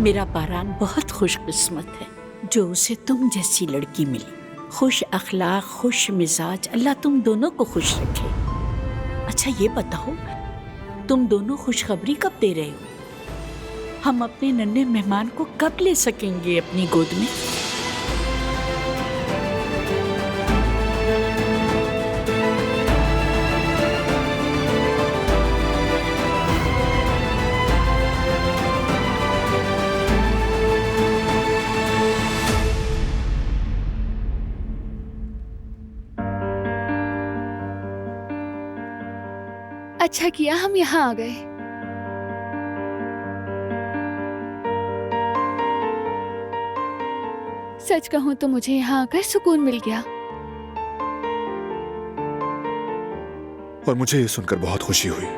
मेरा बारान बहुत खुशकिस्मत है जो उसे तुम जैसी लड़की मिली। खुश अखलाक, खुश मिजाज, अल्लाह तुम दोनों को खुश रखे। अच्छा ये बताओ, तुम दोनों खुशखबरी कब दे रहे हो? हम अपने नन्हे मेहमान को कब ले सकेंगे अपनी गोद में? अच्छा किया हम यहाँ आ गए। सच कहूँ तो मुझे यहाँ आकर सुकून मिल गया। और मुझे ये सुनकर बहुत खुशी हुई।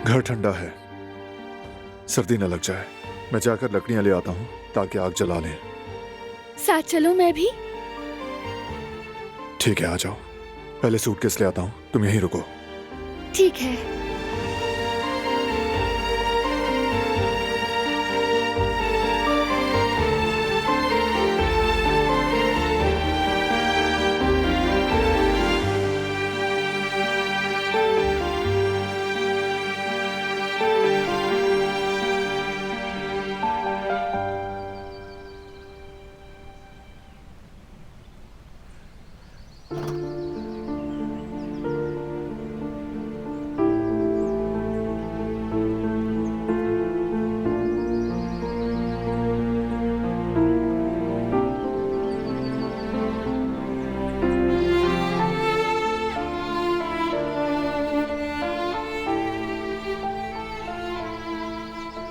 घर ठंडा है, सर्दी न लग जाए। मैं जाकर लकड़ियां ले आता हूं ताकि आग जला लें। साथ चलो मैं भी। ठीक है, आ जाओ। पहले सूटकेस ले आता हूं, तुम यहीं रुको। ठीक है।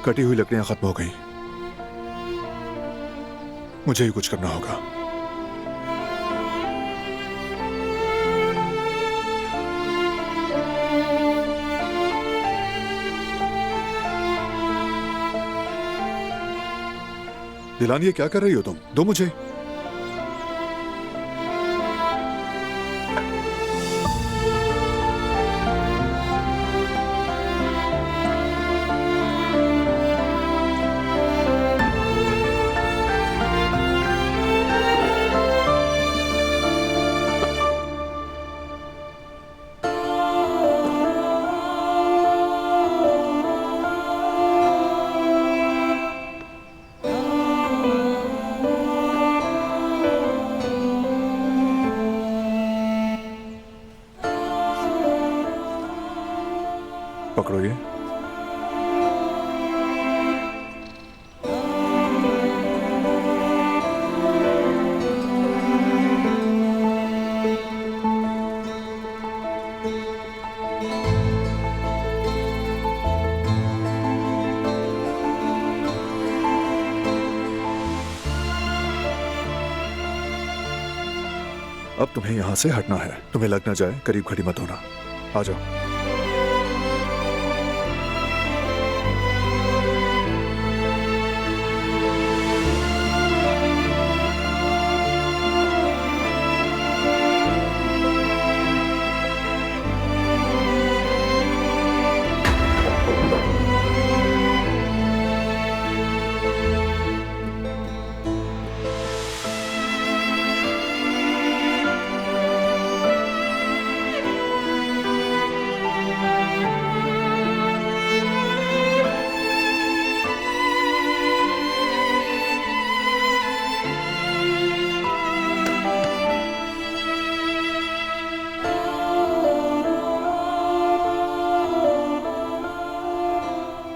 कटी हुई लकड़ियां खत्म हो गई, मुझे ही कुछ करना होगा। दिलान, ये क्या कर रही हो तुम? दो मुझे। पकड़ो ये। अब तुम्हें यहां से हटना है। तुम्हें लग न जाए, करीब खड़ी मत होना। आ जाओ।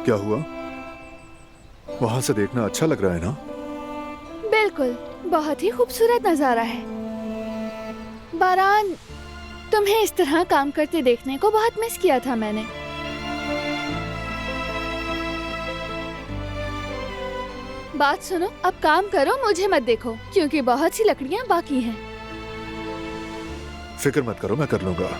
क्या हुआ? वहां से देखना अच्छा लग रहा है ना? बिल्कुल, बहुत ही खूबसूरत नजारा है। बारान, तुम्हें इस तरह काम करते देखने को बहुत मिस किया था मैंने। बात सुनो, अब काम करो, मुझे मत देखो, क्योंकि बहुत सी लकड़ियां बाकी हैं। फिक्र मत करो, मैं कर लूंगा।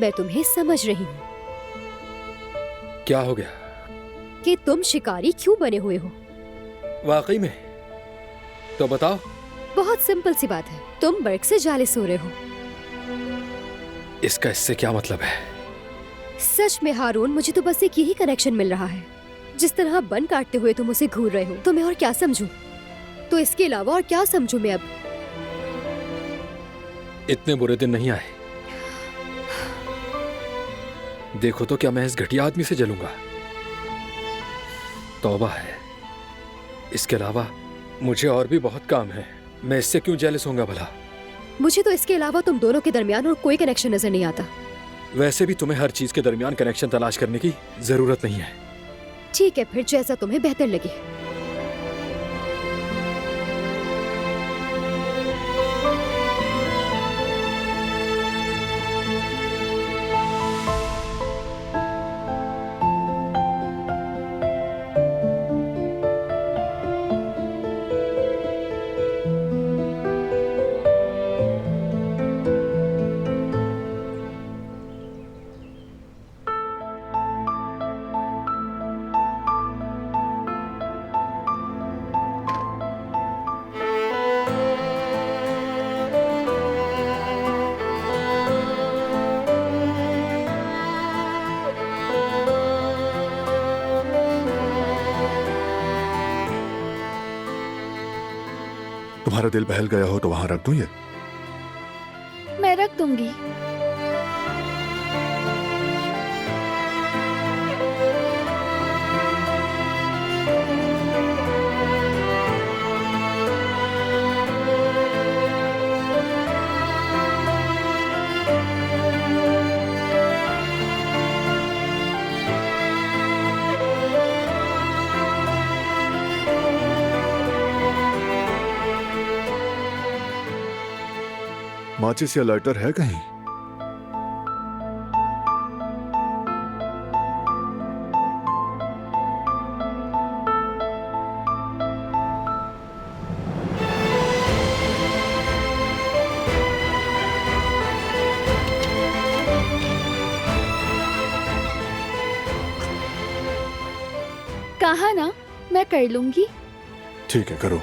मैं तुम्हें समझ रही हूँ क्या हो गया? कि तुम शिकारी क्यों बने हुए हो। वाकई में? तो बताओ। बहुत सिंपल सी बात है, तुम बर्ग से जाले सो रहे हो। इसका इससे क्या मतलब है? सच में हारून, मुझे तो बस एक यही कनेक्शन मिल रहा है। जिस तरह बन काटते हुए तुम उसे घूर रहे हो, तो मैं और क्या समझूं? तो इसके अलावा और क्या समझूं मैं अब? इतने बुरे दिन नहीं आए। देखो तो क्या मैं इस घटिया आदमी से जलूंगा? तौबा है। इसके अलावा मुझे और भी बहुत काम है। मैं इससे क्यों जेलस होऊंगा भला? मुझे तो इसके अलावा तुम दोनों के दरमियान और कोई कनेक्शन नजर नहीं आता। वैसे भी तुम्हें हर चीज के दरमियान कनेक्शन तलाश करने की जरूरत नहीं है। ठीक है, फिर जैसा तुम्हें बेहतर लगे। तुम्हारा दिल बहल गया हो तो वहां रख दूं ये? मैं रख दूंगी। माचिस या लाइटर है कहीं? कहा ना, मैं कर लूंगी। ठीक है, करो।